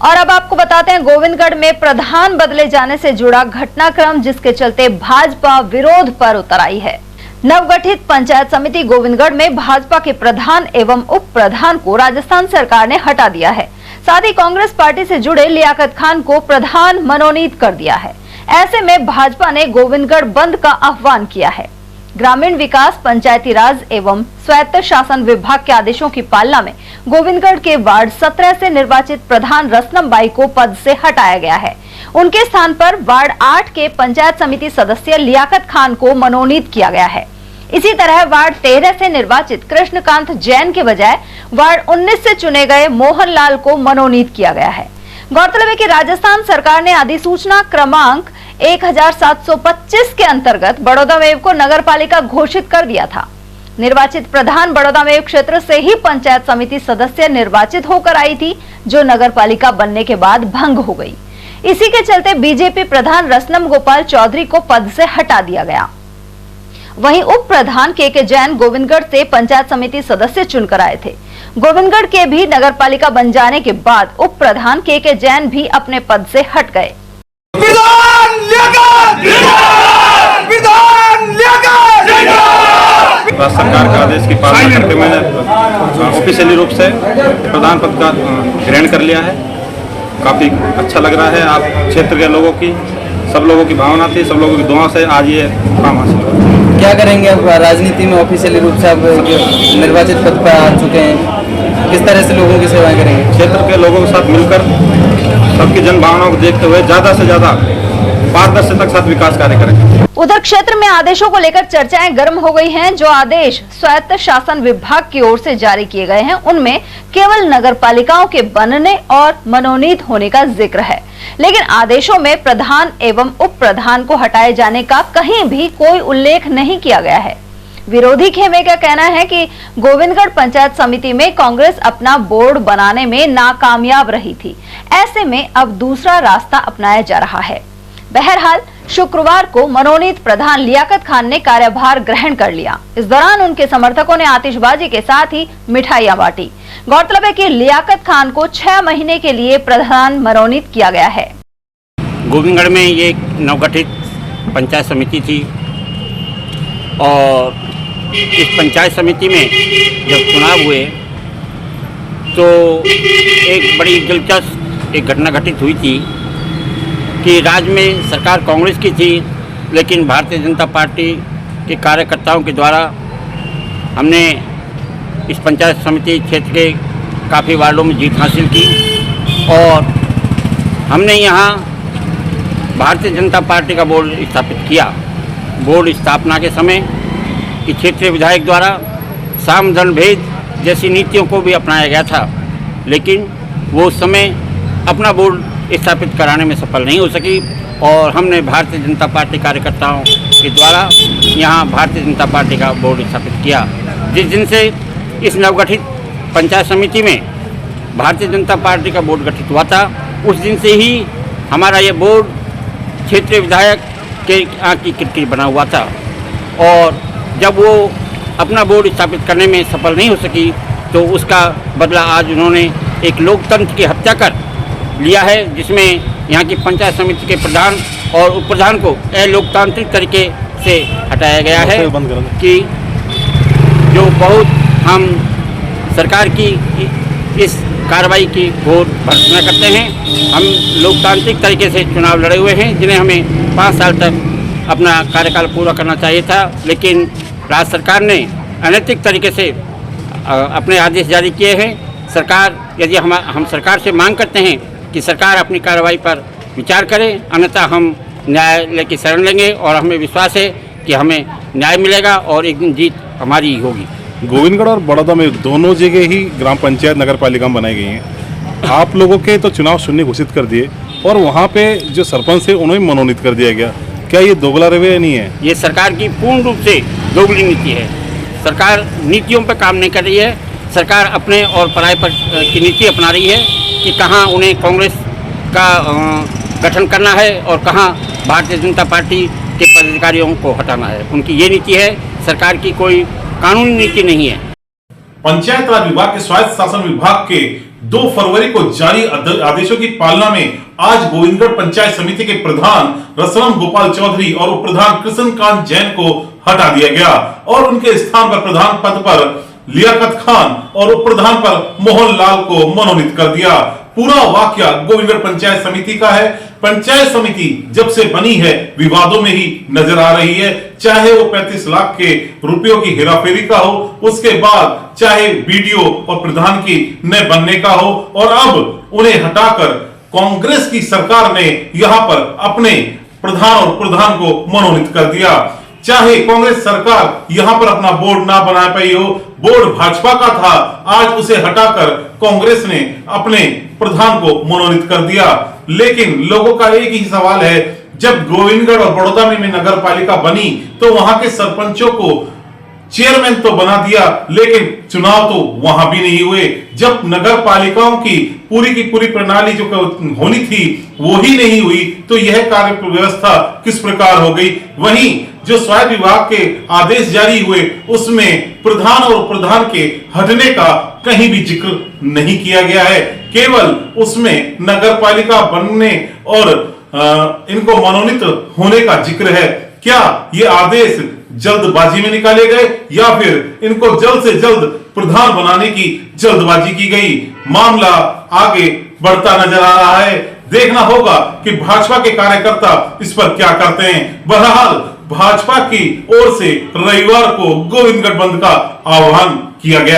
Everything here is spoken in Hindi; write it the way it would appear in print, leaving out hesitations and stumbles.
और अब आपको बताते हैं गोविंदगढ़ में प्रधान बदले जाने से जुड़ा घटनाक्रम, जिसके चलते भाजपा विरोध पर उतर आई है। नवगठित पंचायत समिति गोविंदगढ़ में भाजपा के प्रधान एवं उप प्रधान को राजस्थान सरकार ने हटा दिया है। साथ ही कांग्रेस पार्टी से जुड़े लियाकत खान को प्रधान मनोनीत कर दिया है। ऐसे में भाजपा ने गोविंदगढ़ बंद का आह्वान किया है। ग्रामीण विकास, पंचायती राज एवं स्वायत्त शासन विभाग के आदेशों की पालना में गोविंदगढ़ के वार्ड 17 से निर्वाचित प्रधान रसनम बाई को पद से हटाया गया है। उनके स्थान पर वार्ड 8 के पंचायत समिति सदस्य लियाकत खान को मनोनीत किया गया है। इसी तरह वार्ड 13 से निर्वाचित कृष्णकांत जैन के बजाय वार्ड 19 से चुने गए मोहन लाल को मनोनीत किया गया है। गौरतलब है कि राजस्थान सरकार ने अधिसूचना क्रमांक 1725 के अंतर्गत बड़ौदामेव को नगर पालिका घोषित कर दिया था। निर्वाचित प्रधान बड़ौदामेव क्षेत्र से ही पंचायत समिति सदस्य निर्वाचित होकर आई थी, जो नगर पालिका बनने के बाद भंग हो गई। इसी के चलते बीजेपी प्रधान रसनम गोपाल चौधरी को पद से हटा दिया गया। वहीं उप प्रधान के जैन गोविंदगढ़ से पंचायत समिति सदस्य चुनकर आए थे। गोविंदगढ़ के भी नगर पालिका बन जाने के बाद उप प्रधान के जैन भी अपने पद से हट गए। राज्य सरकार का आदेश की पालना करते हुए मैंने ऑफिशियली रूप से प्रधान पद का ग्रहण कर लिया है। काफ़ी अच्छा लग रहा है। आप क्षेत्र के लोगों की, सब लोगों की भावना थी, सब लोगों की दुआ से आज ये काम हासिल हुआ। क्या करेंगे अब राजनीति में ऑफिशियली रूप से आप निर्वाचित पद पर आ चुके हैं, किस तरह से लोगों की सेवाएं करेंगे? क्षेत्र के लोगों के साथ मिलकर सबकी जन भावनाओं को देखते हुए ज़्यादा से ज़्यादा पारदर्शिता के साथ विकास कार्य करेंगे। उधर क्षेत्र में आदेशों को लेकर चर्चाएं गर्म हो गई हैं। जो आदेश स्वायत्त शासन विभाग की ओर से जारी किए गए हैं, उनमें केवल नगर पालिकाओं के बनने और मनोनीत होने का जिक्र है, लेकिन आदेशों में प्रधान एवं उप प्रधान को हटाए जाने का कहीं भी कोई उल्लेख नहीं किया गया है। विरोधी खेमे का कहना है कि गोविंदगढ़ पंचायत समिति में कांग्रेस अपना बोर्ड बनाने में नाकामयाब रही थी। ऐसे में अब दूसरा रास्ता अपनाया जा रहा है। बहरहाल शुक्रवार को मनोनीत प्रधान लियाकत खान ने कार्यभार ग्रहण कर लिया। इस दौरान उनके समर्थकों ने आतिशबाजी के साथ ही मिठाइयां बांटी। गौरतलब है कि लियाकत खान को 6 महीने के लिए प्रधान मनोनीत किया गया है। गोविंदगढ़ में ये नवगठित पंचायत समिति थी और इस पंचायत समिति में जब चुनाव हुए तो एक बड़ी दिलचस्प एक घटना घटित हुई थी कि राज्य में सरकार कांग्रेस की थी, लेकिन भारतीय जनता पार्टी के कार्यकर्ताओं के द्वारा हमने इस पंचायत समिति क्षेत्र के काफ़ी वार्डों में जीत हासिल की और हमने यहाँ भारतीय जनता पार्टी का बोर्ड स्थापित किया। बोर्ड स्थापना के समय इस क्षेत्रीय विधायक द्वारा साम धन भेद जैसी नीतियों को भी अपनाया गया था, लेकिन वो उस समय अपना बोर्ड स्थापित कराने में सफल नहीं हो सकी और हमने भारतीय जनता पार्टी कार्यकर्ताओं के द्वारा यहाँ भारतीय जनता पार्टी का बोर्ड स्थापित किया। जिस दिन से इस नवगठित पंचायत समिति में भारतीय जनता पार्टी का बोर्ड गठित हुआ था, उस दिन से ही हमारा ये बोर्ड क्षेत्रीय विधायक के आँख की किरकिरी बना हुआ था और जब वो अपना बोर्ड स्थापित करने में सफल नहीं हो सकी तो उसका बदला आज उन्होंने एक लोकतंत्र की हत्या कर लिया है, जिसमें यहाँ की पंचायत समिति के प्रधान और उप प्रधान को अलोकतांत्रिक तरीके से हटाया गया है कि जो बहुत हम सरकार की इस कार्रवाई की घोर भर्त्सना करते हैं। हम लोकतांत्रिक तरीके से चुनाव लड़े हुए हैं, जिन्हें हमें 5 साल तक अपना कार्यकाल पूरा करना चाहिए था, लेकिन राज्य सरकार ने अनैतिक तरीके से अपने आदेश जारी किए हैं। सरकार यदि हम सरकार से मांग करते हैं कि सरकार अपनी कार्रवाई पर विचार करे, अन्यथा हम न्यायालय की शरण लेंगे और हमें विश्वास है कि हमें न्याय मिलेगा और एक दिन जीत हमारी ही होगी। गोविंदगढ़ और बड़ौदा में दोनों जगह ही ग्राम पंचायत नगर पालिका बनाई गई हैं। आप लोगों के तो चुनाव शून्य घोषित कर दिए और वहाँ पे जो सरपंच है उन्हें मनोनीत कर दिया गया। क्या ये दोगला रवैया नहीं है? ये सरकार की पूर्ण रूप से दोगली नीति है। सरकार नीतियों पर काम नहीं कर रही है। सरकार अपने और पराये पर की नीति अपना रही है कि कहाँ उन्हें कांग्रेस का गठन करना है और कहाँ भारतीय जनता पार्टी के पदाधिकारियों को हटाना है। उनकी ये नीति है, सरकार की कोई कानूनी नीति नहीं है। पंचायत राज विभाग के स्वायत्त शासन विभाग के 2 फरवरी को जारी आदेशों की पालना में आज गोविंदगढ़ पंचायत समिति के प्रधान रसराम गोपाल चौधरी और उप प्रधान कृष्णकांत जैन को हटा दिया गया और उनके स्थान पर प्रधान पद पर लियाकत खान और उप प्रधान पर मोहन लाल को मनोनीत कर दिया। पूरा वाकया गोविंदगढ़ पंचायत समिति का है। पंचायत समिति जब से बनी है विवादों में ही नजर आ रही है, चाहे वो 35 लाख के रुपयों की हेराफेरी का हो, उसके बाद चाहे बीडीओ और प्रधान की न बनने का हो, और अब उन्हें हटाकर कांग्रेस की सरकार ने यहां पर अपने प्रधान और प्रधान को मनोनीत कर दिया। चाहे कांग्रेस सरकार यहां पर अपना बोर्ड ना बना पाई हो, बोर्ड भाजपा का था, आज उसे हटाकर कांग्रेस ने अपने प्रधान को मनोनीत कर दिया। लेकिन लोगों का एक ही सवाल है, जब गोविंदगढ़ और बड़ौदा में नगर पालिका बनी तो वहां के सरपंचों को चेयरमैन तो बना दिया, लेकिन चुनाव तो वहां भी नहीं हुए। जब नगर पालिकाओं की पूरी प्रणाली जो होनी थी वो ही नहीं हुई तो यह कार्य व्यवस्था किस प्रकार हो गई। वहीं जो स्वायत्त विभाग के आदेश जारी हुए उसमें प्रधान और प्रधान के हटने का कहीं भी जिक्र नहीं किया गया है, केवल उसमें नगर पालिका बनने और इनको मनोनीत होने का जिक्र है। क्या ये आदेश जल्दबाजी में निकाले गए या फिर इनको जल्द से जल्द प्रधान बनाने की जल्दबाजी की गई? मामला आगे बढ़ता नजर आ रहा है। देखना होगा कि भाजपा के कार्यकर्ता इस पर क्या करते हैं। बहरहाल भाजपा की ओर से रविवार को गोविंदगढ़ बंद का आह्वान किया गया।